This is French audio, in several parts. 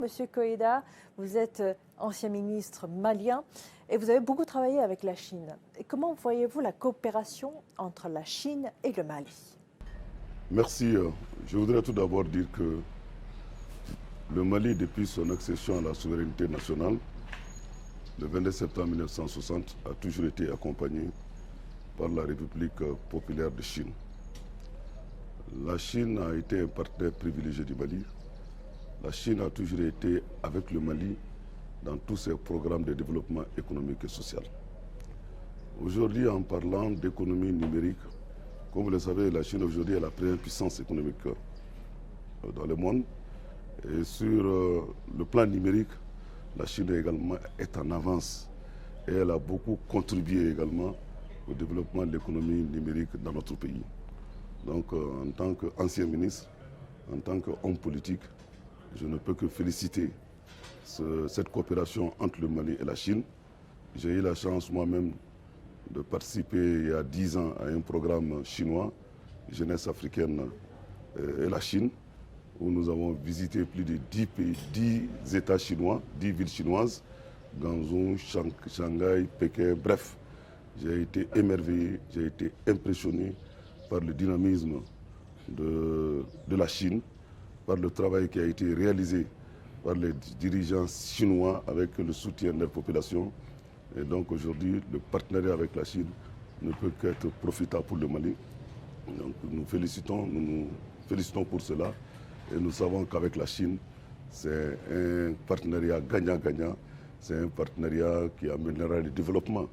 Monsieur Koïda, vous êtes ancien ministre malien et vous avez beaucoup travaillé avec la Chine. Et comment voyez-vous la coopération entre la Chine et le Mali? Merci. Je voudrais tout d'abord dire que le Mali, depuis son accession à la souveraineté nationale, le 22 septembre 1960, a toujours été accompagné par la République populaire de Chine. La Chine a été un partenaire privilégié du Mali. La Chine a toujours été avec le Mali dans tous ses programmes de développement économique et social. Aujourd'hui, en parlant d'économie numérique, comme vous le savez, la Chine aujourd'hui est la première puissance économique dans le monde. Et sur le plan numérique, la Chine également est en avance et elle a beaucoup contribué également au développement de l'économie numérique dans notre pays. Donc en tant qu'ancien ministre, en tant qu'homme politique, je ne peux que féliciter cette coopération entre le Mali et la Chine. J'ai eu la chance moi-même de participer il y a 10 ans à un programme chinois, Jeunesse africaine et la Chine, où nous avons visité plus de 10 pays, 10 États chinois, 10 villes chinoises, Guangzhou, Shanghai, Pékin, bref. J'ai été émerveillé, j'ai été impressionné par le dynamisme de la Chine, par le travail qui a été réalisé par les dirigeants chinois avec le soutien de leur population. Et donc aujourd'hui, le partenariat avec la Chine ne peut qu'être profitable pour le Mali. Donc nous nous félicitons pour cela. Et nous savons qu'avec la Chine, c'est un partenariat gagnant-gagnant. C'est un partenariat qui amènera le développement.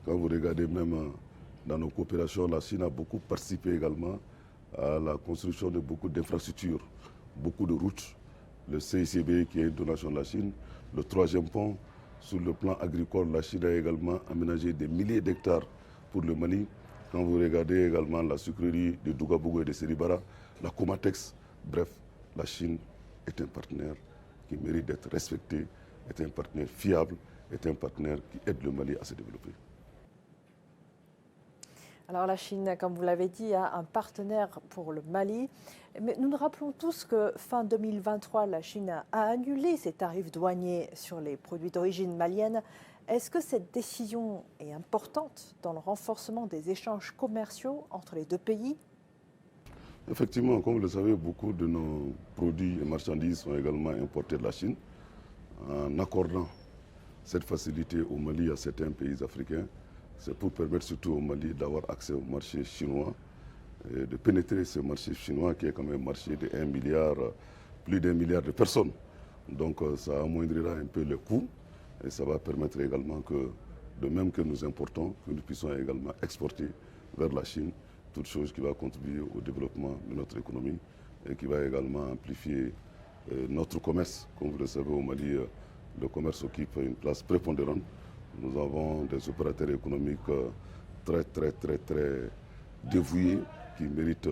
Quand vous regardez même dans nos coopérations, la Chine a beaucoup participé également à la construction de beaucoup d'infrastructures, beaucoup de routes. Le CICB qui est une donation de la Chine, le 3e pont. Sur le plan agricole, la Chine a également aménagé des milliers d'hectares pour le Mali. Quand vous regardez également la sucrerie de Dougabougou et de Seribara, la Comatex, bref, la Chine est un partenaire qui mérite d'être respecté, est un partenaire fiable, est un partenaire qui aide le Mali à se développer. Alors la Chine, comme vous l'avez dit, a un partenaire pour le Mali. Mais nous nous rappelons tous que fin 2023, la Chine a annulé ses tarifs douaniers sur les produits d'origine malienne. Est-ce que cette décision est importante dans le renforcement des échanges commerciaux entre les deux pays? Effectivement, comme vous le savez, beaucoup de nos produits et marchandises sont également importés de la Chine. En accordant cette facilité au Mali et à certains pays africains, c'est pour permettre surtout au Mali d'avoir accès au marché chinois, et de pénétrer ce marché chinois qui est quand même un marché de 1 milliard, plus d'1 milliard de personnes. Donc ça amoindrira un peu les coûts et ça va permettre également que, de même que nous importons, que nous puissions également exporter vers la Chine, toute chose qui va contribuer au développement de notre économie et qui va également amplifier notre commerce. Comme vous le savez, au Mali, le commerce occupe une place prépondérante. Nous avons des opérateurs économiques très dévoués qui méritent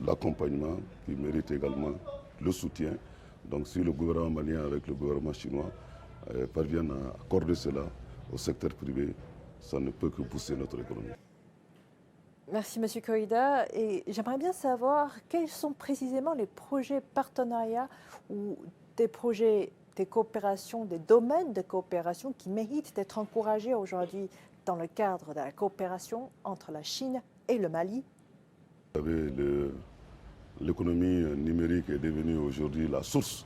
l'accompagnement, qui méritent également le soutien. Donc si le gouvernement malien avec le gouvernement chinois parviennent à accorder cela au secteur privé, ça ne peut que pousser notre économie. Merci M. Koïda. Et j'aimerais bien savoir quels sont précisément les projets partenariats ou des projets des coopérations, des domaines de coopération qui méritent d'être encouragés aujourd'hui dans le cadre de la coopération entre la Chine et le Mali? Vous savez, l'économie numérique est devenue aujourd'hui la source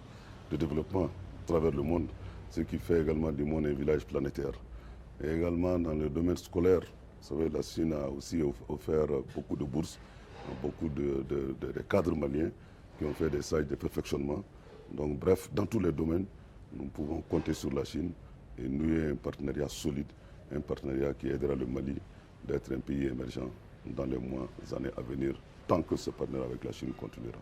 de développement à travers le monde, ce qui fait également du monde un village planétaire. Et également dans le domaine scolaire, vous savez, la Chine a aussi offert beaucoup de bourses, beaucoup de cadres maliens qui ont fait des stages de perfectionnement. Donc bref, dans tous les domaines, nous pouvons compter sur la Chine et nouer un partenariat solide, un partenariat qui aidera le Mali d'être un pays émergent dans les mois, années à venir, tant que ce partenariat avec la Chine continuera.